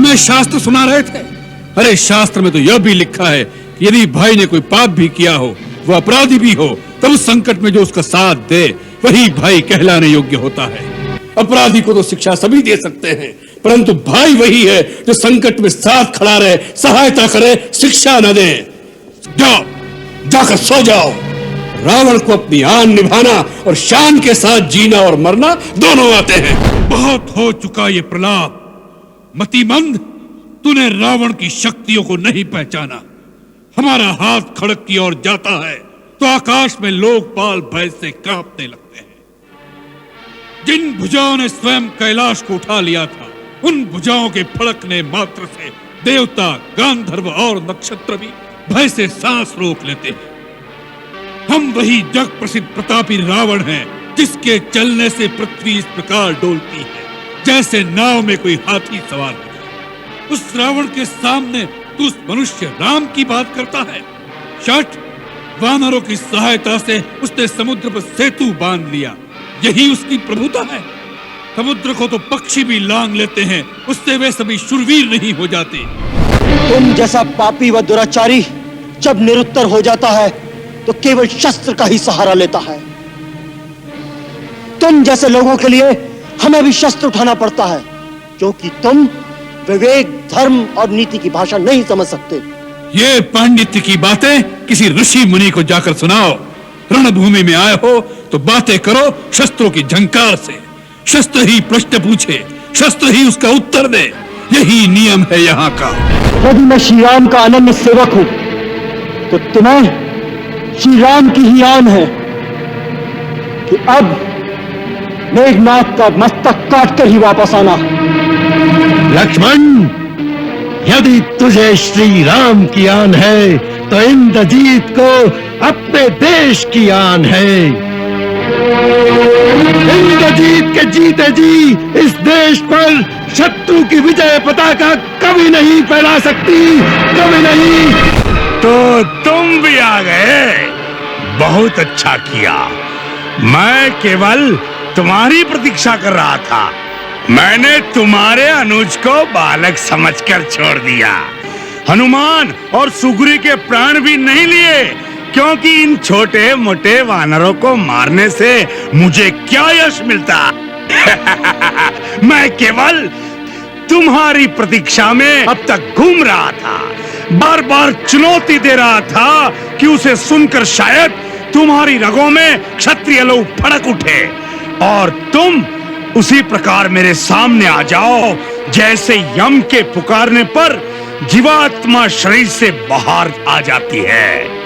हमें शास्त्र सुना रहे थे। अरे शास्त्र में तो यह भी लिखा है कि यदि भाई ने कोई पाप भी किया हो, वो अपराधी भी हो, तब उस संकट में जो उसका साथ दे वही भाई कहलाने योग्य होता है। अपराधी को तो शिक्षा सभी दे सकते हैं, परंतु भाई वही है जो संकट में साथ खड़ा रहे, सहायता करे, शिक्षा न दे। जाओ, जाकर सो जाओ। रावण को अपनी आन निभाना और शान के साथ जीना और मरना दोनों आते हैं। बहुत हो चुका ये प्रलाप। मतिमंद, तूने रावण की शक्तियों को नहीं पहचाना। हमारा हाथ खड़क की ओर जाता है तो आकाश में लोकपाल भय से कांपने लगते हैं। जिन भुजाओं ने स्वयं कैलाश को उठा लिया था, उन भुजाओं के फड़कने मात्र से देवता, गांधर्व और नक्षत्र भी भय से सांस रोक लेते हैं। हम वही जग प्रसिद्ध प्रतापी रावण हैं, जिसके चलने से पृथ्वी इस प्रकार डोलती है जैसे नाव में कोई हाथी सवार हो। उस रावण के सामने तू उस मनुष्य राम की बात करता है। शठ, वानरों की सहायता से उसने समुद्र पर सेतु बांध लिया, यही उसकी प्रभुता है। समुद्र को तो पक्षी भी लांग लेते हैं, उससे वे सभी शूरवीर नहीं हो जाते। तुम जैसा पापी व दुराचारी जब निरुत्तर हो जाता है तो केवल शस्त्र का ही सहारा लेता है। तुम जैसे लोगों के लिए हमें भी शस्त्र उठाना पड़ता है, क्योंकि तुम विवेक, धर्म और नीति की भाषा नहीं समझ सकते। ये पांडित्य की बातें किसी ऋषि मुनि को जाकर सुनाओ। रणभूमि में आए हो तो बातें करो शस्त्रों की झंकार से। शस्त्र ही प्रश्न पूछे, शस्त्र ही उसका उत्तर दे, यही नियम है यहाँ का। यदि मैं श्री राम का अनन्य सेवक हूं तो तुम्हें श्री राम की ही आन है कि अब मेघनाथ का मस्तक काटकर ही वापस आना। लक्ष्मण, यदि तुझे श्री राम की आन है तो इंद्रजीत को अपने देश की आन है। इंद्रजीत के जीते जी इस देश पर शत्रु की विजय पताका कभी नहीं फैला सकती, कभी नहीं। तो तुम भी आ गए, बहुत अच्छा किया। मैं केवल तुम्हारी प्रतीक्षा कर रहा था। मैंने तुम्हारे अनुज को बालक समझकर छोड़ दिया। हनुमान और सुग्री के प्राण भी नहीं लिए, क्योंकि इन छोटे मोटे वानरों को मारने से मुझे क्या यश मिलता। मैं केवल तुम्हारी प्रतीक्षा में अब तक घूम रहा था, बार बार चुनौती दे रहा था कि उसे सुनकर शायद तुम्हारी रगों में क्षत्रिय लोग फड़क उठे और तुम उसी प्रकार मेरे सामने आ जाओ जैसे यम के पुकारने पर जीवात्मा शरीर से बाहर आ जाती है।